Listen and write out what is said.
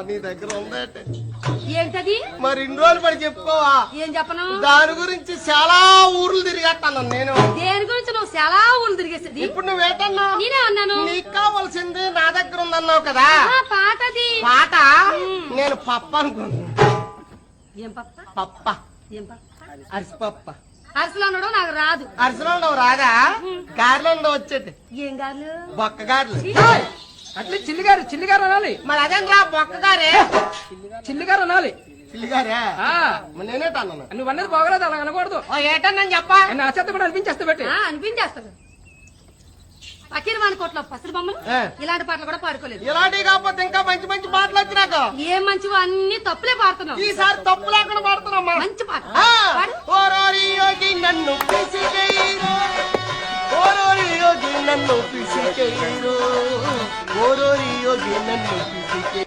నీ దగ్గర ఉందంటే ఏంటది? మరి ఇన్ని రోజులు పడి చెప్పుకోవా? ఏం చెప్పను? దాని గురించి చాలా ఊర్లు తిరిగట్టాను నేను. దేని గురించి నువ్వు చాలా ఊళ్ళు తిరిగేసేది? ఇప్పుడు నువ్వేటన్నా? నేనే అన్నాను నీకు కావాల్సింది నా దగ్గర ఉందన్నావు కదా. పాటది పాట నేను పప్ప అనుకున్నా. ఏం పప్ప? పప్ప ఏం పప్ప? అరిసి పప్ప. అరసలు ఉండడం నాకు రాదు. అరిసెలో ఉండవు రాదా? గారెలో ఉండవు వచ్చేటి ఏం గారు? బొక్క గారెలు. అట్లే చిల్లిగారు అనాలి. మరి అదేంట్రా బొక్క గారే? చిల్లిగారు అనాలి. చిల్లిగారే? ఆ మరి నేనేటన్నాను? నువ్వు అన్నది బాగలేదు, అలా అనకూడదు. ఏటన్నా చెప్పా? నా చేత కూడా అనిపించేస్తా పెట్టి. అనిపించేస్తాడు. పకీర్ వాని కోట్లో పసరు బొమ్మలు ఇలాంటి పాటలు కూడా పాడుకోలేదు. ఇలాంటివి కాకపోతే ఇంకా మంచి మంచి పాటలు వచ్చినాక ఏం మంచివో అన్ని తప్పులే పాడుతున్నావు. ఈసారి తప్పు లేకుండా పాడుతున్నామ్మా. మంచి పాట పాడు. ఓరోరి యోగి నన్ను పిసికేయరు, ఓరోరి యోగి నన్ను పిసికేయరు, ఓరోరి యోగి నన్ను పిసికేయరు.